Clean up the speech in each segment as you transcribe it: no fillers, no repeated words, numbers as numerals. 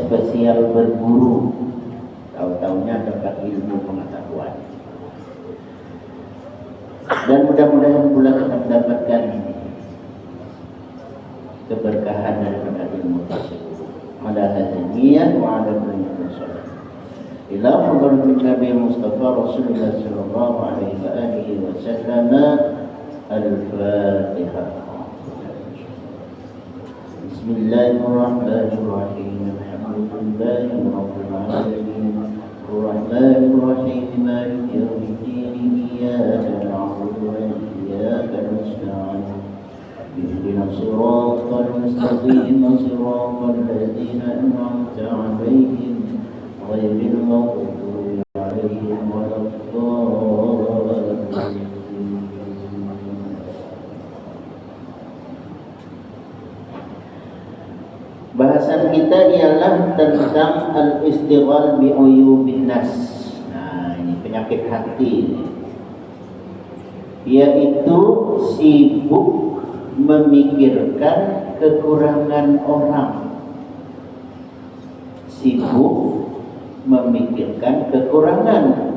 spesial berguru, tahu-tahunya dapat ilmu pengetahuan. Dan mudah-mudahan pula kita mendapatkan keberkahan daripada ilmu tersebut. Ada hadiah wa ada berniat. Ila hadratin Nabi Mustafa Rasulullah sallallahu alaihi wasallam. Al-Fatihah. Bismillahirrahmanirrahim. Alhamdulillahi rabbil alamin. Ar-Rahmanir Rahim. Maliki yaumiddin. Iyyaka na'budu wa iyyaka nasta'in. Ihdinas siratal mustaqim. Siratal ladzina an'amta 'alaihim ghairil maghdubi 'alaihim waladdallin. Bahasan kita ialah tentang al-istighal bi uyubin nas. Nah, ini penyakit hati, yaitu sibuk memikirkan kekurangan orang. Sibuk memikirkan kekurangan.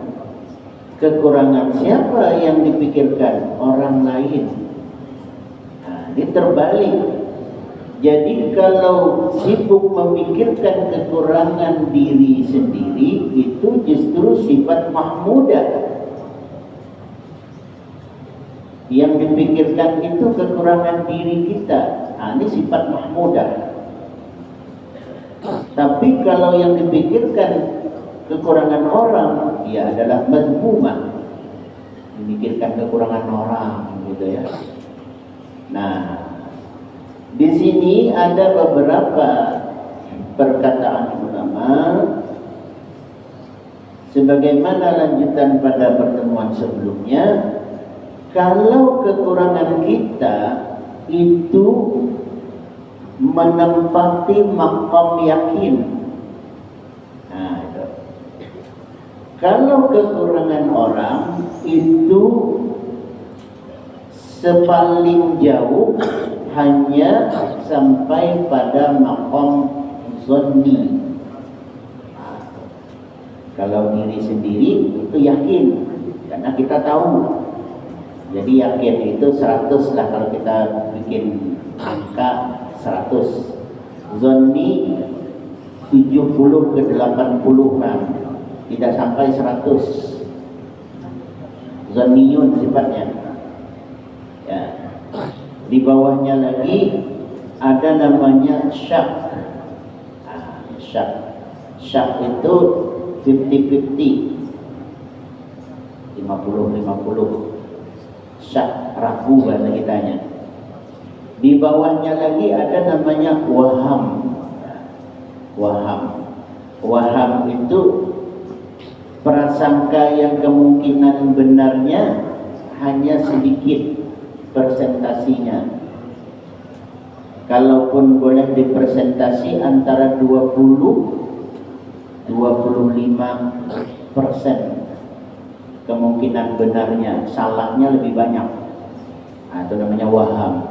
Kekurangan siapa yang dipikirkan? Orang lain. Nah, ini terbalik. Jadi kalau sibuk memikirkan kekurangan diri sendiri, itu justru sifat mahmudah. Yang dipikirkan itu kekurangan diri kita. Nah, ini sifat mahmudah. Tapi kalau yang dipikirkan kekurangan orang, ya adalah madhumah. Memikirkan kekurangan orang, gitu ya. Nah, di sini ada beberapa perkataan ulama, sebagaimana lanjutan pada pertemuan sebelumnya. Kalau kekurangan kita itu menempati maqam yakin, nah, itu. Kalau kekurangan orang itu sepaling jauh hanya sampai pada maqam zonni. Kalau diri sendiri itu yakin, karena kita tahu. Jadi yakin itu 100 lah kalau kita bikin angka 100. Zonni 70 ke 80-an, tidak sampai 100. Zonniyun sifatnya. Ya. Di bawahnya lagi ada namanya syak. Syak itu 50-50, 50-50. Syak, ragu bahasa kitanya. Di bawahnya lagi ada namanya waham. Waham itu prasangka yang kemungkinan benarnya hanya sedikit persentasinya. Kalaupun boleh dipersentasi antara 20-25% kemungkinan benarnya, salahnya lebih banyak. Nah, itu namanya waham.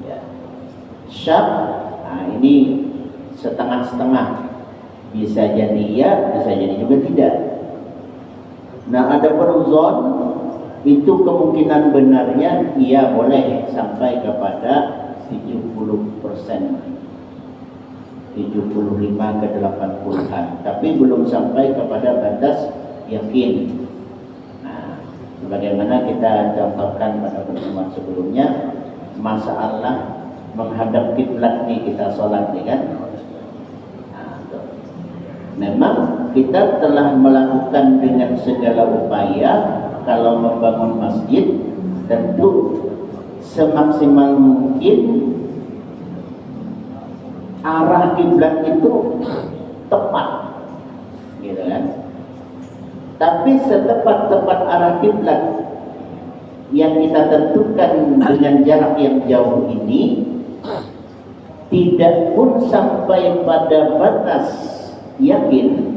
Ya. Syak, nah ini setengah-setengah. Bisa jadi ya, bisa jadi juga tidak. Nah, ada perzon, itu kemungkinan benarnya iya boleh sampai kepada 70%, 75 ke 80-an, tapi belum sampai kepada batas yakin. Nah, sebagaimana kita contohkan pada pertemuan sebelumnya, masalah menghadap kiblat nih, kita sholat nih kan. Memang kita telah melakukan dengan segala upaya. Kalau membangun masjid, tentu semaksimal mungkin arah kiblat itu tepat, gitu kan. Tapi setepat-tepat arah kiblat yang kita tentukan dengan jarak yang jauh ini, tidak pun sampai pada batas yakin,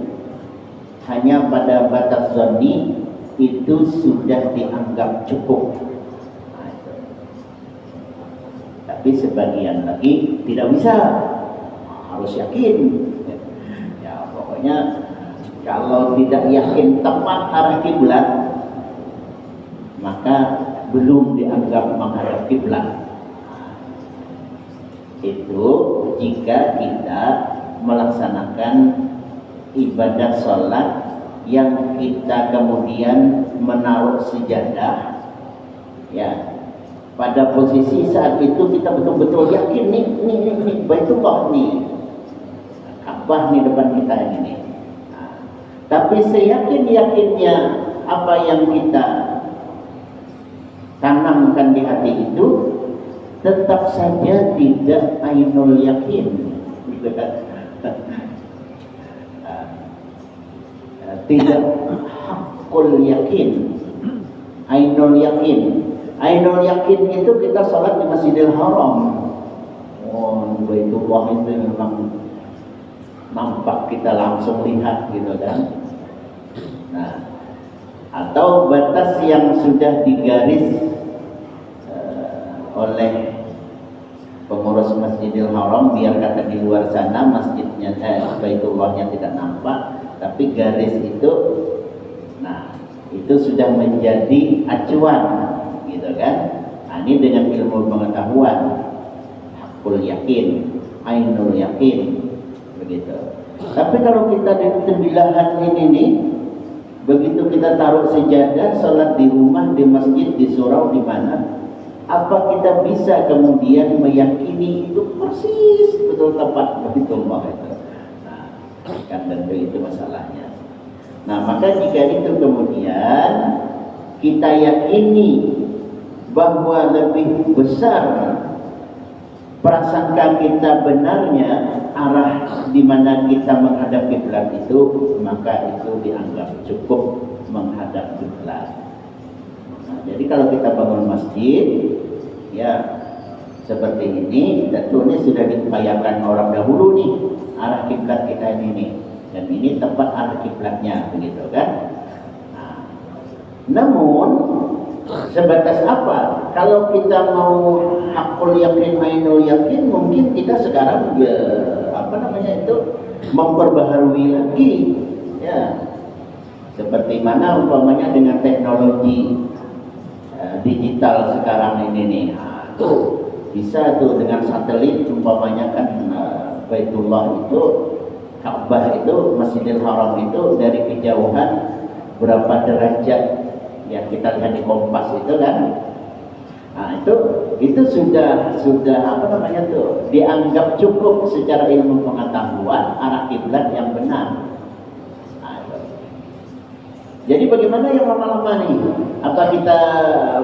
hanya pada batas zonni, itu sudah dianggap cukup. Tapi sebagian lagi tidak bisa, harus yakin. Ya pokoknya kalau tidak yakin tepat arah kiblat, maka belum dianggap menghadap kiblat. Itu jika kita melaksanakan ibadah sholat yang kita kemudian menaruh sejadah, ya, pada posisi saat itu kita betul-betul yakin nih Baitullah nih, Ka'bah nih depan kita ini. Nah, tapi seyakin-yakinnya apa yang kita tanamkan di hati itu tetap saja tidak ainul yakin, gitu kan? Tidak hakul yakin, ainul yakin. Ainul yakin itu kita sholat di Masjidil Haram. Oh, Baitullah itu memang nampak, kita langsung lihat, gitu kan? Nah, atau batas yang sudah digaris oleh pengurus Masjidil Haram, biar kata di luar sana masjidnya Baitullahnya tidak nampak, tapi garis itu, nah itu sudah menjadi acuan, gitu kan? Nah, ini dengan ilmu pengetahuan, hakul yakin, ainul yakin, begitu. Tapi kalau kita di tembilahan ini nih, begitu kita taruh sejadah, sholat di rumah, di masjid, di surau, di mana, apa kita bisa kemudian meyakini itu persis betul tepat Baitullah itu? Nah, kan tentu itu masalahnya. Nah, maka jika itu kemudian kita yakini bahwa lebih besar prasangka kita benarnya arah di mana kita menghadap kiblat itu, maka itu dianggap cukup menghadap kiblat. Nah, jadi kalau kita bangun masjid, ya seperti ini, tentu ini sudah diupayakan orang dahulu nih arah kiblat kita ini nih, dan ini tepat arah kiblatnya, begitu kan? Nah, namun sebatas apa? Kalau kita mau hakul yakin, ainul yakin, mungkin kita sekarang memperbaharui lagi, ya. Seperti mana umpamanya dengan teknologi digital sekarang ini nih, tuh bisa tuh dengan satelit, umpamanya kan Baitullah itu, Ka'bah itu, Masjidil Haram itu dari kejauhan berapa derajat yang kita lihat di kompas itu kan. Nah, itu sudah dianggap cukup secara ilmu pengetahuan arah kiblat yang benar. Jadi bagaimana yang lama-lama nih? Apa kita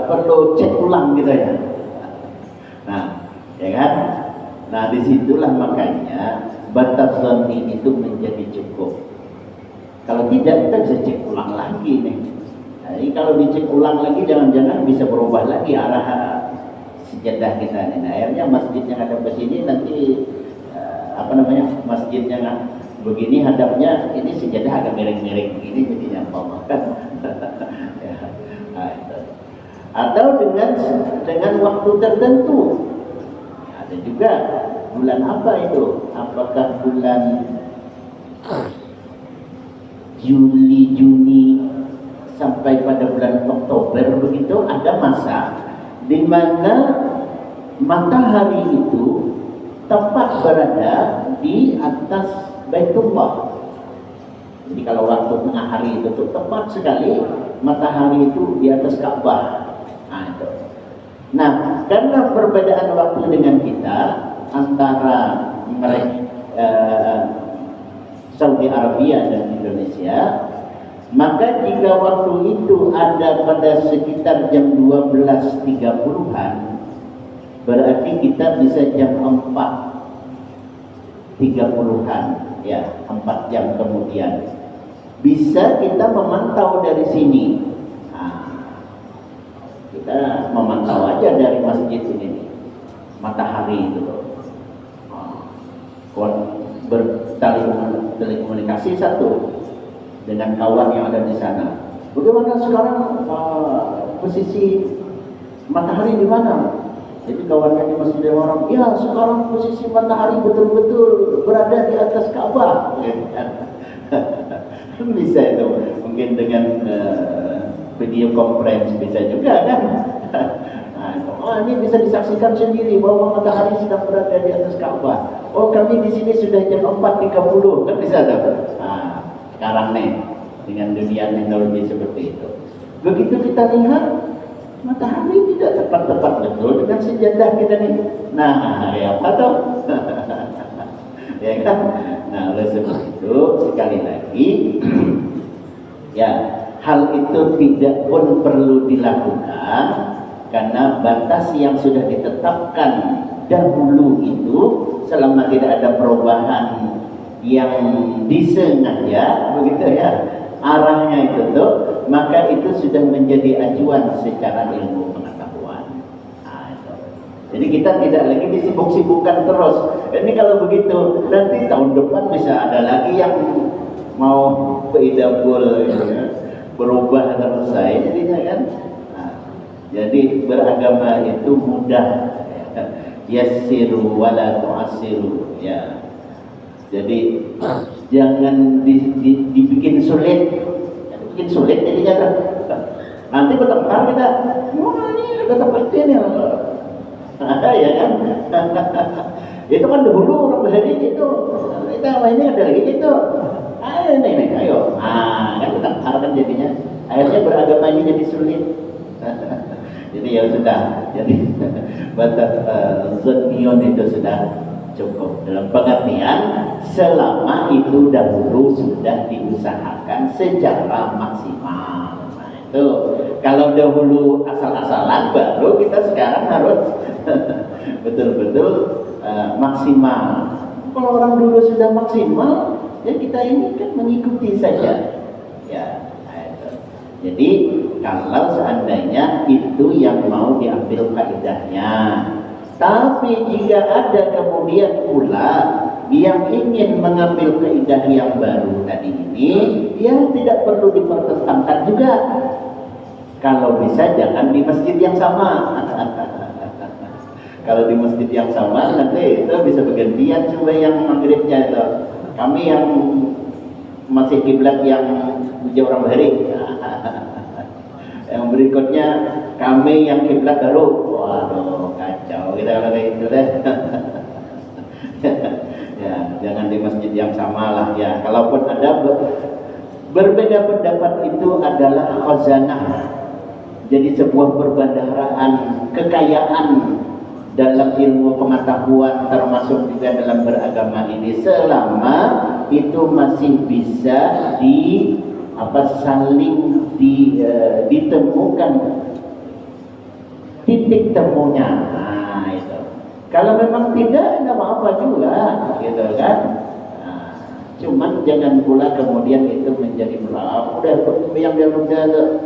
perlu cek ulang gitu ya? Nah, ya kan? Nah, disitulah makanya batas zanni itu menjadi cukup. Kalau tidak, kita bisa cek ulang lagi nih. Nah, jadi kalau dicek ulang lagi, jangan-jangan bisa berubah lagi arah sejadah kita nih. Nah, akhirnya masjid yang ada ke sini nanti masjidnya begini hadapnya, ini sejadah agak miring-miring begini, jadi nyampau makan. Ya, nah, itu. Atau dengan waktu tertentu. Ada juga bulan apa itu? Apakah bulan Juli, Juni sampai pada bulan Oktober begitu, ada masa di mana matahari itu tepat berada di atas Baitullah. Jadi kalau waktu tengah hari itu tuh tepat sekali matahari itu di atas Ka'bah. Nah, itu. Nah, karena perbedaan waktu dengan kita antara Saudi Arabia dan Indonesia, maka jika waktu itu ada pada sekitar jam 12.30-an, berarti kita bisa jam 4.30-an. Ya, 4 jam kemudian bisa kita memantau dari sini. Nah, kita memantau aja dari masjid ini, matahari itu bertelekomunikasi satu dengan kawan yang ada di sana. Bagaimana sekarang posisi matahari di mana? Jadi kawan kami masih ada orang, ya sekarang posisi matahari betul-betul berada di atas Ka'bah. Bisa itu, mungkin dengan video conference bisa juga kan. Oh, ini bisa disaksikan sendiri bahwa matahari sedang berada di atas Ka'bah. Oh, kami di sini sudah jam 4.30, kan bisa tuh. Nah, sekarang nih dengan dunia teknologi seperti itu. Begitu kita lihat matahari tidak tepat-tepat betul dengan sejadah kita nih. Nah, ya apa tuh? Ya kan? Nah, oleh sebab itu sekali lagi ya, hal itu tidak pun perlu dilakukan karena batas yang sudah ditetapkan dahulu itu selama tidak ada perubahan yang disengaja begitu ya arahnya itu tuh, maka itu sudah menjadi acuan secara ilmu pengetahuan. Nah, itu. Jadi kita tidak lagi disibuk-sibukkan terus. Ini kalau begitu nanti tahun depan bisa ada lagi yang mau beidabul ya, berubah terus saya jadinya kan. Jadi beragama itu mudah, yassiru wala tu'assiru ya. Jadi jangan dibikin sulit. Bikin sulit jadinya kan. Nanti bertengkar kita, wah ini kata penting ya. Ya kan? Itu kan dahulu orang berani itu. Kita ini ada lagi itu. Ayo nih, ayo. Nah, kan bertengkar kan jadinya. Akhirnya beragama ini jadi sulit. Jadi ya sudah, jadi batas zonion itu sudah cukup dalam pengertian selama itu dahulu sudah diusahakan secara maksimal. Nah itu kalau dahulu asal-asalan baru kita sekarang harus betul-betul maksimal. Kalau orang dulu sudah maksimal, ya kita ini kan mengikuti saja. Ya, nah itu. Jadi kalau seandainya itu yang mau diambil kaidahnya, tapi jika ada kemudian pula yang ingin mengambil kaidah yang baru tadi ini, ya tidak perlu dipertentangkan juga. Kalau bisa jangan di masjid yang sama. Kalau di masjid yang sama nanti itu bisa bergantian coba yang maghribnya itu. Kami yang masih kiblat yang uji orang Bahari. Yang berikutnya kami yang kiblat baru. Waduh, kacau kita kalau kayak gitu deh. Ya, jangan di masjid yang sama lah ya. Kalaupun ada berbeda pendapat itu adalah khazanah. Jadi sebuah perbendaharaan kekayaan dalam ilmu pengetahuan termasuk juga dalam beragama ini selama itu masih bisa saling ditemukan titik temunya. Nah, itu. Kalau memang tidak apa-apa juga, gitu kan. Nah, cuman jangan pula kemudian itu menjadi udah yang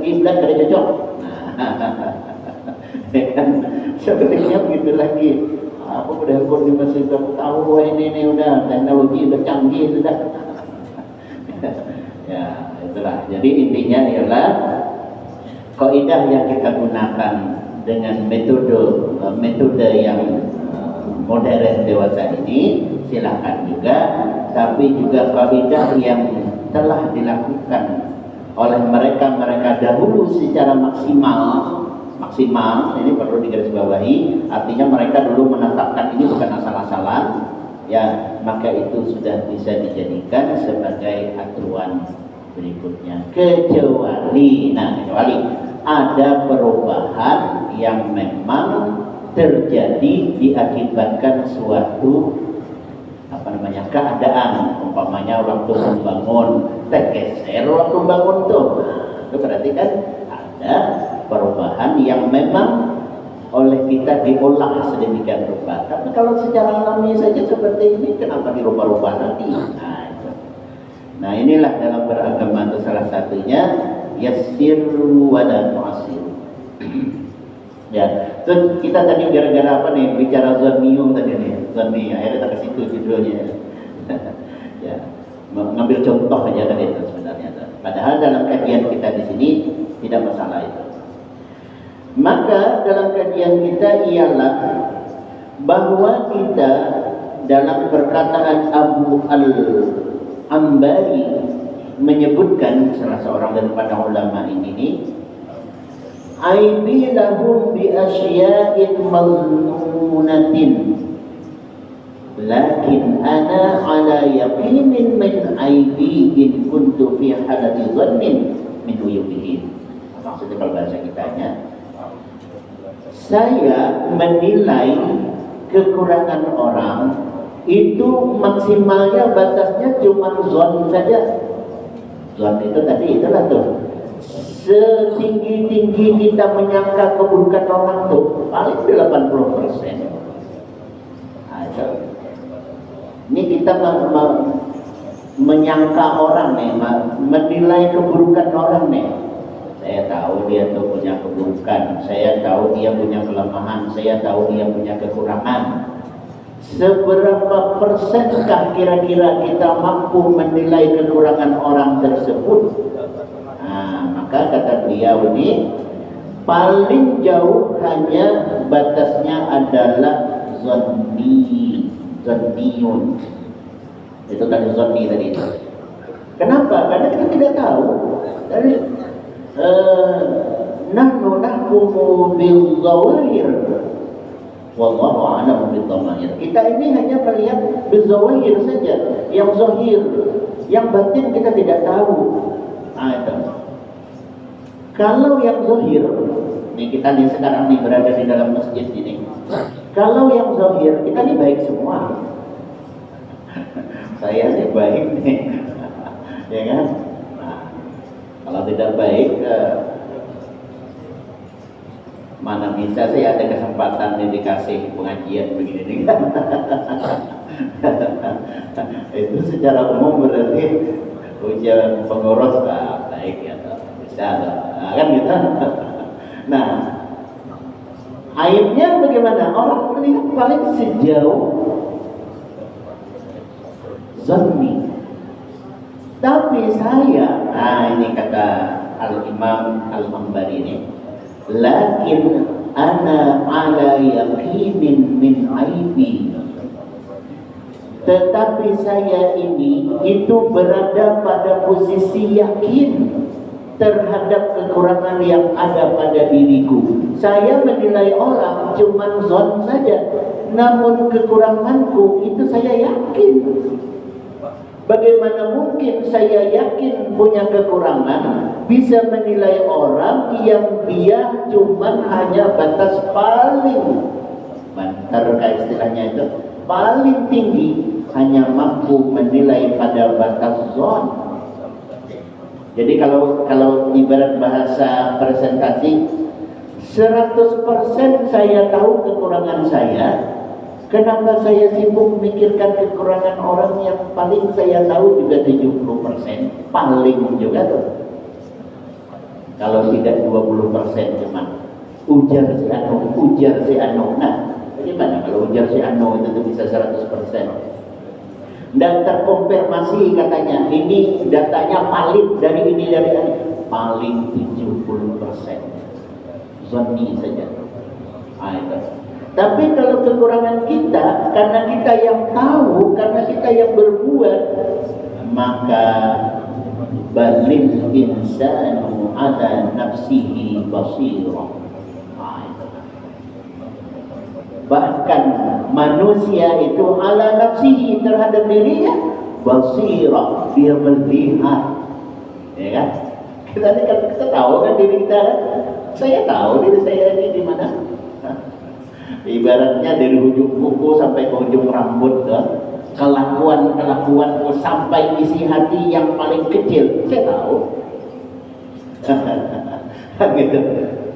kiblat kada cocok. Nah, kan sepertinya begitu lagi. Aku udah di masjid tahu ini udah teknologi udah canggih sudah. Ya, itulah. Jadi intinya ialah kaidah yang kita gunakan dengan metode yang modern dewasa ini silakan juga, tapi juga kaidah yang telah dilakukan oleh mereka dahulu secara maksimal ini perlu digarisbawahi, artinya mereka dulu menetapkan ini bukan asal-asalan ya, maka itu sudah bisa dijadikan sebagai aturan berikutnya, kecuali ada perubahan yang memang terjadi diakibatkan suatu keadaan, umpamanya waktu membangun tergeser waktu bangun tuh. Nah, itu berarti kan ada perubahan yang memang oleh kita diolah sedemikian rupa. Tapi kalau secara alami saja seperti ini, kenapa dirubah-rubah nanti? Nah, itu. Nah, inilah dalam beragama itu salah satunya yassiru wa la tu'assiru. Ya, so, kita tadi gara-gara apa nih bicara zonium tadi nih, zoni, akhirnya kita ke situ judulnya. Ya, mengambil contoh aja tadi itu sebenarnya. Padahal dalam kajian kita di sini tidak masalah itu. Maka dalam kajian kita ialah bahwa kita dalam perkataan Abu Al-Ambari menyebutkan, salah seorang daripada ulama ini, aibi lahum bi asya'in mazmunatin lakin ana ala yaqinin min aibi in kuntu fi halati dhannin min uyubihi. Maksudnya kalau bahasa kitanya, saya menilai kekurangan orang itu maksimalnya batasnya cuma zon saja. Zon itu tadi itulah tuh, setinggi-tinggi kita menyangka keburukan orang tuh paling 80%. Nah, itu. Ini kita menyangka orang nih, menilai keburukan orang nih. Saya tahu dia tuh punya keburukan, saya tahu dia punya kelemahan, saya tahu dia punya kekurangan. Seberapa persenkah kira-kira kita mampu menilai kekurangan orang tersebut? Nah, maka kata beliau ini, paling jauh hanya batasnya adalah zonniyun. Itu tadi zonni tadi. Kenapa? Karena kita tidak tahu. Dari nahnu nahkumu bil zawahir wallahu a'lam bil dhama'ir. Kita ini hanya melihat bil zawahir saja, yang zahir, yang batin kita tidak tahu. Ada. Kalau yang zahir, nih kita nih sekarang nih berada di dalam masjid ini. Kalau yang zahir, kita nih baik semua. Saya nih baik nih, ya kan? Kalau tidak baik, mana bisa saya ada kesempatan dikasih pengajian begini kan? Itu secara umum berarti ujian pengurus baik ya, bisa kan gitu. Nah, aibnya bagaimana? Orang melihat paling sejauh zanni. Tapi saya, nah ini kata Al-Imam Al-Ambari ini, lakin ana ala yaqinin min aibi. Tetapi saya ini itu berada pada posisi yakin terhadap kekurangan yang ada pada diriku. Saya menilai orang cuma zon saja, namun kekuranganku itu saya yakin. Bagaimana mungkin saya yakin punya kekurangan bisa menilai orang yang dia cuma hanya batas paling banter, kayak istilahnya itu, paling tinggi, hanya mampu menilai pada batas zon. Jadi kalau ibarat bahasa presentasi, 100% saya tahu kekurangan saya. Kenapa saya sibuk memikirkan kekurangan orang yang paling saya tahu juga 70%, paling juga tuh. Kalau tidak 20% cuma ujar si Anu. Nah, bagaimana kalau ujar si Anu itu bisa 100%? Dan terkonfirmasi katanya, ini datanya valid dari ini paling 70%. Zonni saja. Ah, itu. Tapi kalau kekurangan kita, karena kita yang tahu, karena kita yang berbuat, maka balil insanu ala nafsihi basirah. Bahkan manusia itu ala nafsihi, terhadap dirinya basirah, dia melihat, ya kan? Kita tahu kan diri kita, saya tahu diri saya ini di mana. Ibaratnya dari ujung kuku sampai ke ujung rambut, kelakuan sampai isi hati yang paling kecil, saya tahu. Gitu.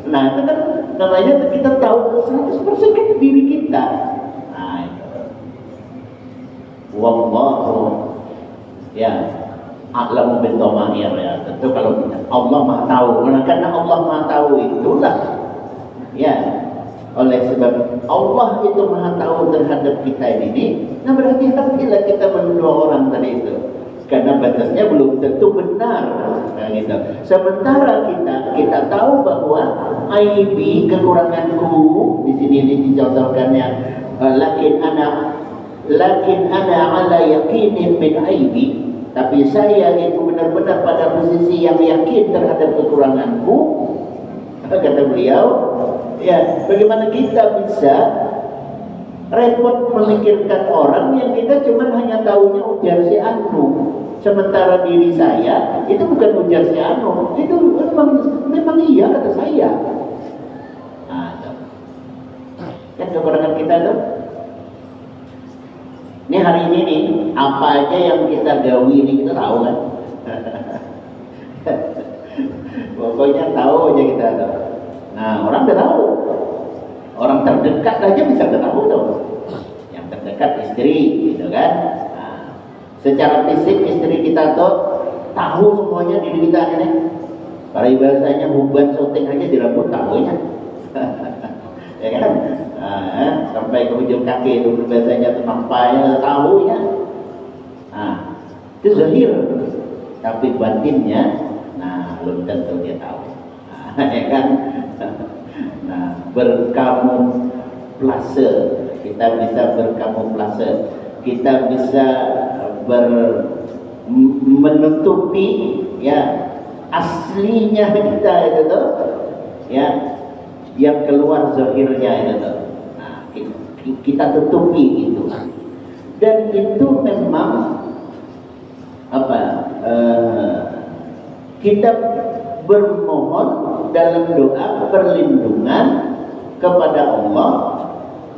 Nah, itu kan namanya kita tahu 100% kan diri kita. Nah, itu. Wallahu ya a'lamu bil dhama'ir, ya. Tentu kalau Allah Maha tahu, karena Allah Maha tahu itulah ya. Oleh sebab Allah itu Maha tahu terhadap kita ini, nah berhati-hatilah kita menuduh orang tadi itu. karena batasnya belum tentu benar. Nah, gitu. Sementara kita tahu bahwa aibi, kekuranganku, di sini dicontohkannya, lakin ana ala yakinin min aibi, tapi saya itu benar-benar pada posisi yang yakin terhadap kekuranganku. Kata beliau, ya, bagaimana kita bisa repot memikirkan orang yang kita cuma hanya tahunya ujar si anu, sementara diri saya itu bukan ujar si anu, itu memang iya kata saya. Nah, kan kekurangan kita tuh. Ini hari ini nih, apa aja yang kita gawi ini kita tahu kan? Pokoknya tahu aja kita tahu. Nah, orang udah tahu. Orang terdekat aja bisa tahu tuh. Yang terdekat istri, gitu kan? Nah, secara fisik istri kita tuh tahu semuanya diri kita ini. Para bahasanya buban syuting aja di rambut tahunya. Ya kan? Nah, sampai ke ujung kaki itu bahasanya tuh nampaknya tahunya. Nah, itu zahir. Tapi batinnya, nah belum tentu dia tahu. Nah, ya kan? Nah, berkamuflase, kita bisa berkamuflase, kita bisa menutupi ya aslinya kita itu tuh, ya, yang keluar zahirnya itu tuh. Nah, kita tutupi itu, dan itu memang apa? Kita bermohon dalam doa perlindungan kepada Allah,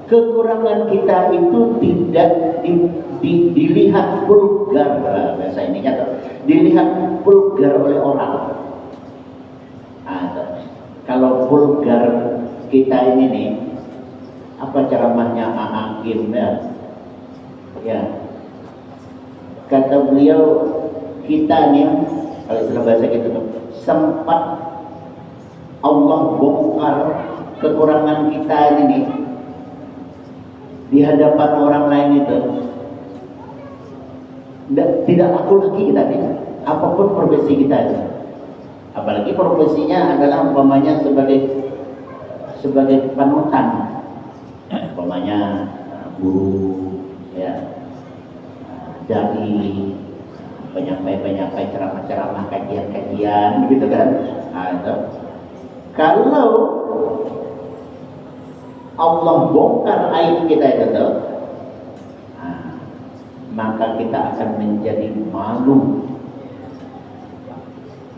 kekurangan kita itu tidak dilihat vulgar, bahasa ininya dilihat vulgar oleh orang. Nah, kalau vulgar kita ini nih, apa ceramahnya A'agim ya, kata beliau, kita nih kalau istilah bahasa gitu sempat Allah bongkar kekurangan kita ini nih di hadapan orang lain itu, tidak laku lagi kita nih, apapun profesi kita itu. Apalagi profesinya adalah umpamanya sebagai panutan, umpamanya guru, ya, dai, penyampai ceramah-ceramah, kajian-kajian, gitu kan. Nah, itu. Kalau Allah bongkar aib kita itu, nah, maka kita akan menjadi malu.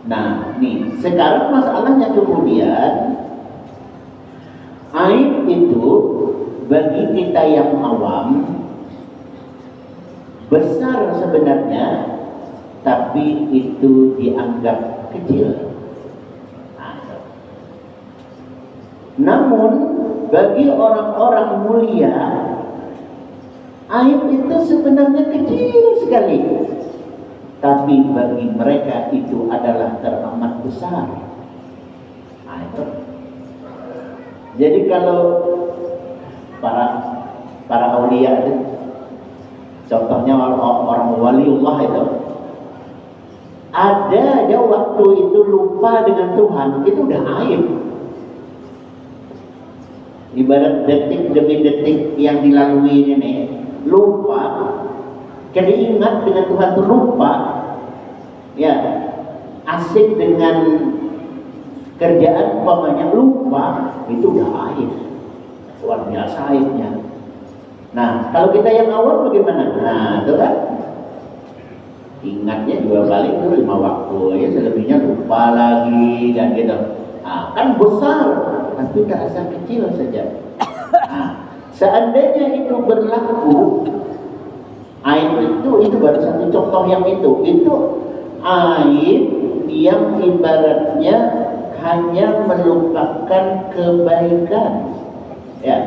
Nah, nih sekarang masalahnya kemudian aib itu bagi kita yang awam besar sebenarnya, tapi itu dianggap kecil. Namun bagi orang-orang mulia, aib itu sebenarnya kecil sekali, tapi bagi mereka itu adalah teramat besar. Nah, itu. Jadi kalau para aulia itu, contohnya orang waliullah itu, ada aja waktu itu lupa dengan Tuhan, itu udah aib. Ibarat detik demi detik yang dilalui ini lupa, jadi ingat dengan Tuhan itu lupa, ya, asik dengan kerjaan umpamanya lupa, itu udah aib, luar biasa aibnya. Nah, kalau kita yang awam bagaimana? Nah, itu kan ingatnya 2 kali itu 5 waktu, ya, selebihnya lupa lagi dan gitu. Nah, kan besar, tapi terasa kecil saja. Nah, seandainya itu berlaku, aib itu baru satu contoh yang itu aib yang ibaratnya hanya melupakan kebaikan, ya,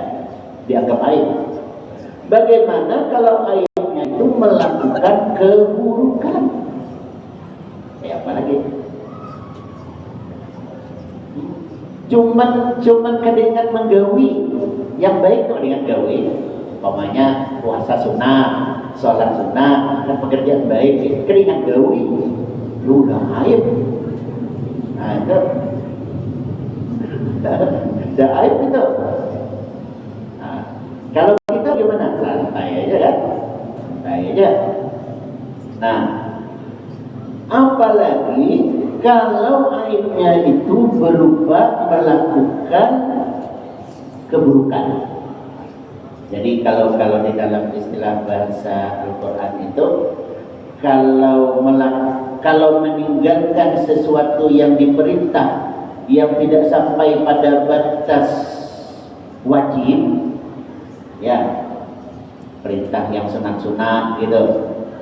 dianggap aib. Bagaimana kalau aibnya itu melakukan keburukan? Ya, apalagi cuman kedingat menggawi yang baik kok dengan gawi, umpamanya puasa sunnah, sholat sunnah, dan pekerjaan baik, keringat gawi, lu udah aib. Nah itu udah aib itu. Nah, kalau kita gimana? Santai aja kan? Santai aja. Nah, apalagi kalau aibnya itu berupa melakukan keburukan. Jadi kalau di dalam istilah bahasa Al-Quran itu, kalau meninggalkan sesuatu yang diperintah yang tidak sampai pada batas wajib, ya perintah yang sunat-sunat gitu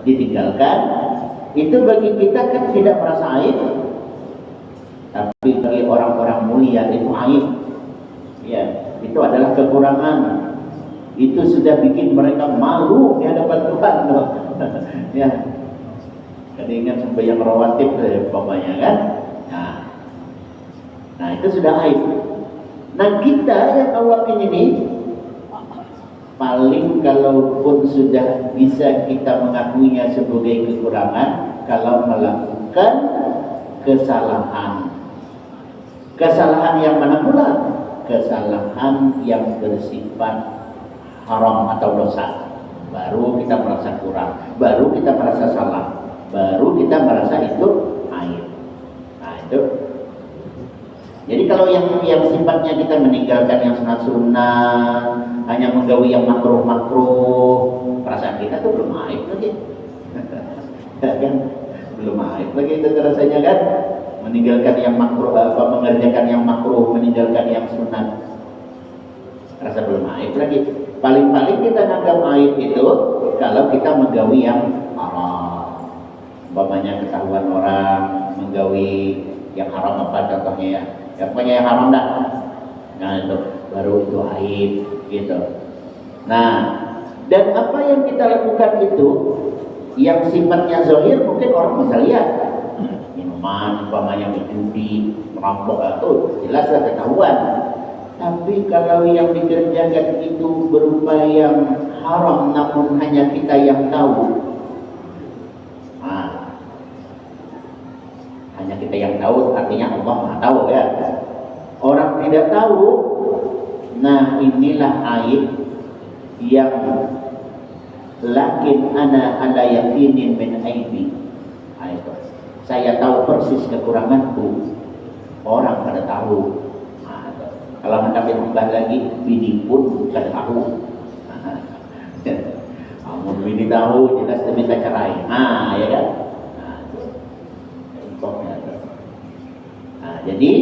ditinggalkan, itu bagi kita kan tidak merasa aib, tapi bagi orang-orang mulia itu aib. Ya, itu adalah kekurangan. Itu sudah bikin mereka malu di hadapan Tuhan loh. Ya. Kan ingat sampai yang rawatib umpamanya kan. Nah itu sudah aib. Nah kita yang awak ini paling kalaupun sudah bisa kita mengakuinya sebagai kekurangan kalau melakukan kesalahan. Kesalahan yang mana pula? Kesalahan yang bersifat haram atau dosa. Baru kita merasa kurang, baru kita merasa salah, baru kita merasa itu aib. Nah itu. Jadi kalau yang sifatnya kita meninggalkan yang sunat-sunat, hanya menggawi yang makruh-makruh, perasaan kita tuh belum aib lagi. Ya kan? Belum aib lagi itu rasanya kan? Meninggalkan yang makruh, mengerjakan yang makruh, meninggalkan yang sunat, rasa belum aib lagi. Paling-paling kita anggap aib itu kalau kita menggawi yang haram. Umpamanya ketahuan orang menggawi yang haram apa contohnya ya? Ya pokoknya yang haram dah. Nah itu baru itu aib gitu. Nah, dan apa yang kita lakukan itu yang sifatnya zahir mungkin orang bisa lihat. Minuman umpamanya berjudi, merampok itu jelaslah ketahuan. Tapi kalau yang dikerjakan itu berupa yang haram namun hanya kita yang tahu, nah, hanya kita yang tahu artinya Allah Maha tahu ya. Orang tidak tahu, nah inilah aib yang lakin ana ala yakinin min aibi. Nah, itu. Saya tahu persis kekuranganku, orang pada tahu. Kalau hendak ditambah lagi, bini pun bukan tahu. Namun bini tahu, jelas dia minta cerai. Nah, ya kan? Nah, jadi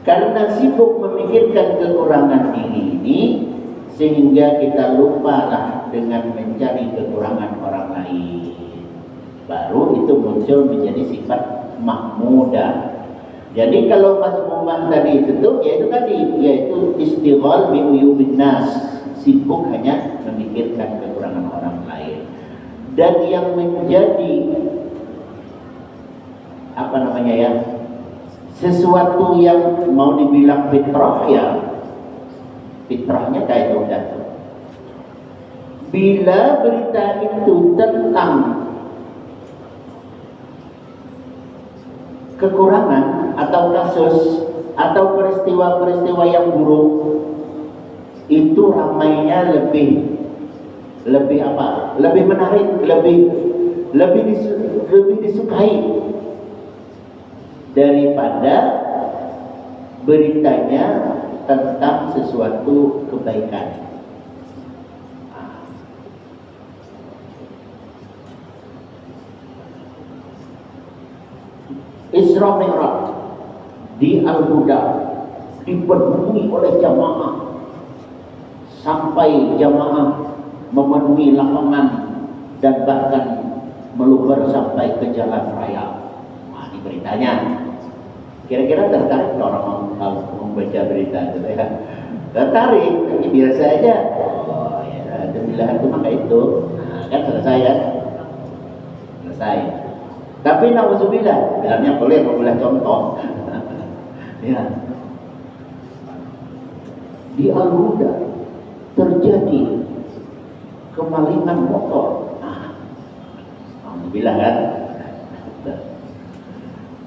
karena sibuk memikirkan kekurangan diri ini, sehingga kita lupalah dengan mencari kekurangan orang lain. Baru itu muncul menjadi sifat mahmudah. Jadi kalau mazmumah tadi itu tuh yaitu istighal bi uyubin nas, sibuk hanya memikirkan kekurangan orang lain. Dan yang menjadi sesuatu yang mau dibilang fitrah ya, fitrahnya kayak udah tuh. Bila berita itu tentang kekurangan atau kasus atau peristiwa-peristiwa yang buruk, itu ramainya lebih menarik, lebih disukai daripada beritanya tentang sesuatu kebaikan. Isra Mi'raj di Al-Huda dipenuhi oleh jamaah sampai jamaah memenuhi lapangan dan bahkan meluber sampai ke jalan raya. Nah, ini beritanya. Kira-kira tertarik orang membaca berita itu ya? Tertarik, tapi biasa aja. Oh ya, demikian itu maka itu. Nah, kan selesai ya? Selesai. Tapi nauzubillah, bilangnya boleh membelah contoh. Ya. Di Al-Huda terjadi kemalingan motor. Nah, alhamdulillah kan.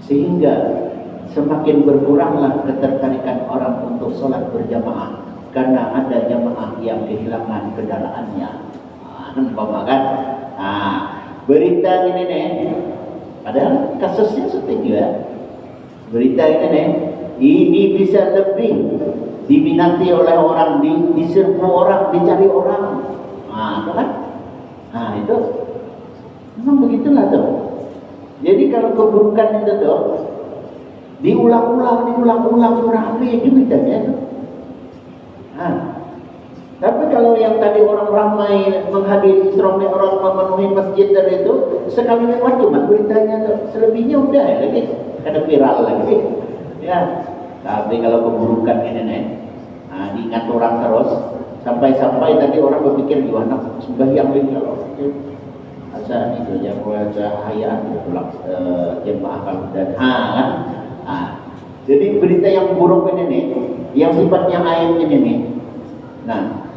Sehingga semakin berkuranglah ketertarikan orang untuk sholat berjamaah karena ada jamaah yang kehilangan kendaraannya. Umpama kan. Nah, berita ini nih, padahal kasusnya seperti ya. Berita ini nih, ini bisa lebih diminati oleh orang, diserbu orang, dicari orang. Nah, itu kan? Nah, itu memang begitulah tuh. Jadi kalau keburukan itu tuh diulang-ulang ramai itu beritanya itu. Nah, tapi kalau yang tadi orang ramai menghadiri Isra Mi'raj memenuhi masjid dari itu sekali lewat cuma beritanya tuh, selebihnya udah ya lagi kada viral lagi. Ya, tapi kalau keburukan ini nih, nah, diingat orang terus sampai tadi orang berpikir gimana sembahyang lagi kalau asal itu yang cahayaan pulang jemaah kalau dan jadi berita yang buruk ini nih, yang sifatnya aib ini nih. Nah,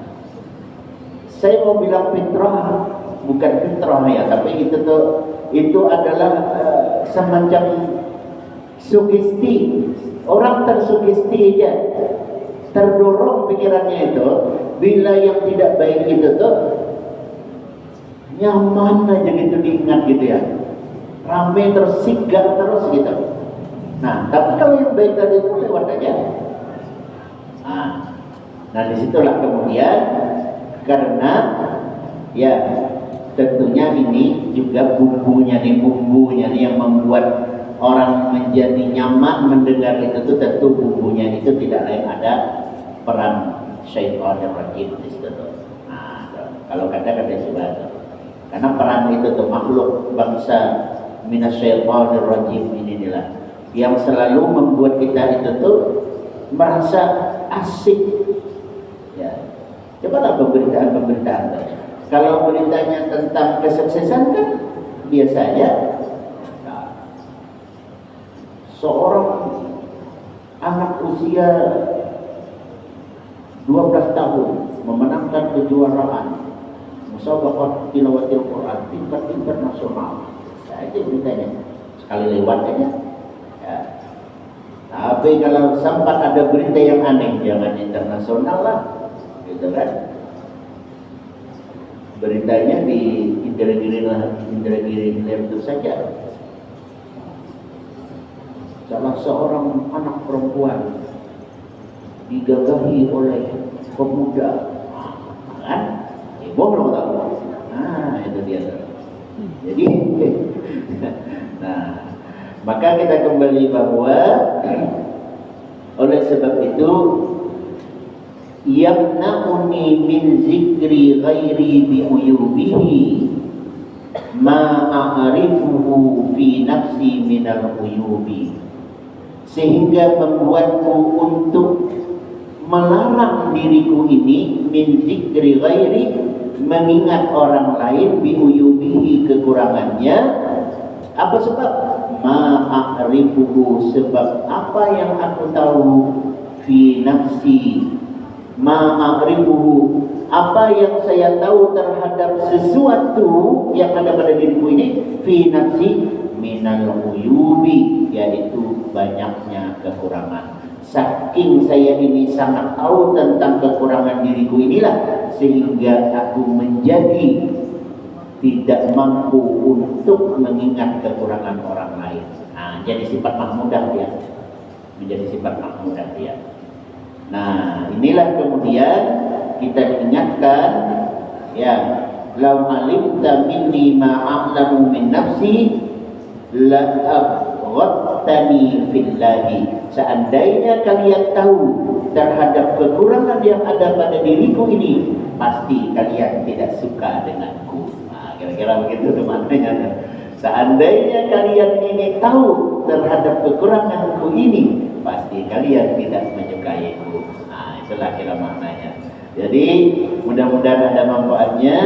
saya mau bilang fitrah, bukan fitrah ya, tapi itu adalah semacam sugesti. Orang tersugesti aja, terdorong pikirannya itu, bila yang tidak baik itu tuh nyaman aja gitu diingat gitu ya, rame terus, sigap terus gitu. Nah, tapi kalau yang baik tadi itu lewat aja. Nah, disitulah kemudian karena ya tentunya ini juga bumbunya nih yang membuat orang menjadi nyaman mendengar itu tuh, tentu bumbunya itu tidak lain ada peran syaitanir rajim di situ tuh. Nah, kalau kata-kata juga tuh. Karena peran itu tuh makhluk bangsa minasyaitanir rajim inilah yang selalu membuat kita itu tuh merasa asik. Ya, cobalah pemberitaan. Kalau beritanya tentang kesuksesan kan biasanya seorang anak usia 12 tahun memenangkan kejuaraan musabaqah tilawatil Quran tingkat internasional. Saja beritanya sekali lewat aja. Ya. Tapi kalau sempat ada berita yang aneh, jangan internasional lah, gitu kan? Beritanya di Indragiri itu saja. Salah seorang anak perempuan digagahi oleh pemuda, kan? Bohong tahu. Nah, itu dia. Jadi, nah. Maka kita kembali bahwa oleh sebab itu yamna'uni min zikri ghairi bi uyubihi ma a'rifuhu fi nafsi minal uyubi, sehingga membuatku untuk melarang diriku ini min zikri ghairi, mengingat orang lain bi uyubihi, kekurangannya. Apa sebab? Ma'arifuhu, sebab apa yang aku tahu, fi nafsi, ma'arifuhu, apa yang saya tahu terhadap sesuatu yang ada pada diriku ini, fi nafsi minal uyubi, yaitu banyaknya kekurangan. Saking saya ini sangat tahu tentang kekurangan diriku inilah, sehingga aku menjadi tidak mampu untuk mengingat kekurangan orang lain. Nah, jadi sifat mahmudah dia. Menjadi sifat mahmudah dia. Nah, inilah kemudian kita ingatkan, ya, lau alimta minni ma a'lamu min nafsi la abghattani fillahi. Seandainya kalian tahu terhadap kekurangan yang ada pada diriku ini, pasti kalian tidak suka denganku. Kira-kira begitu teman-teman. Seandainya kalian ini tahu terhadap kekuranganku ini, pasti kalian tidak menyukaiku. Nah, itulah kira maknanya. Jadi mudah-mudahan ada manfaatnya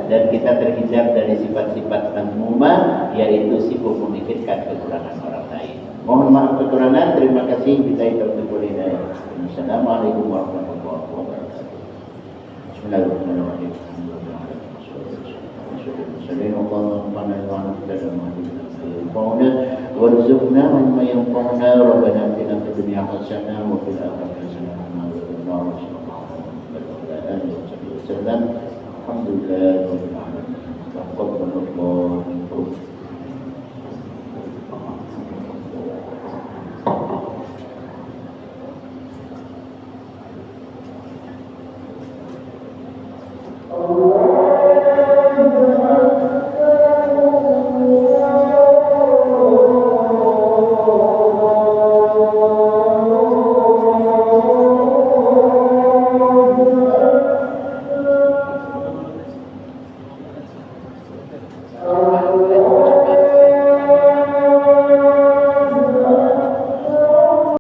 dan kita terhindar dari sifat-sifat mazmumah, yaitu sibuk memikirkan kekurangan orang lain. Mohon maaf kekurangan. Terima kasih. Assalamualaikum warahmatullahi wabarakatuh. Bismillahirrahmanirrahim. warzuqna mimma yanfa'una rabbana atina fid dunya hasanah wa fil akhirati hasanah wa qina adzabannar. Alhamdulillah rabbil alamin.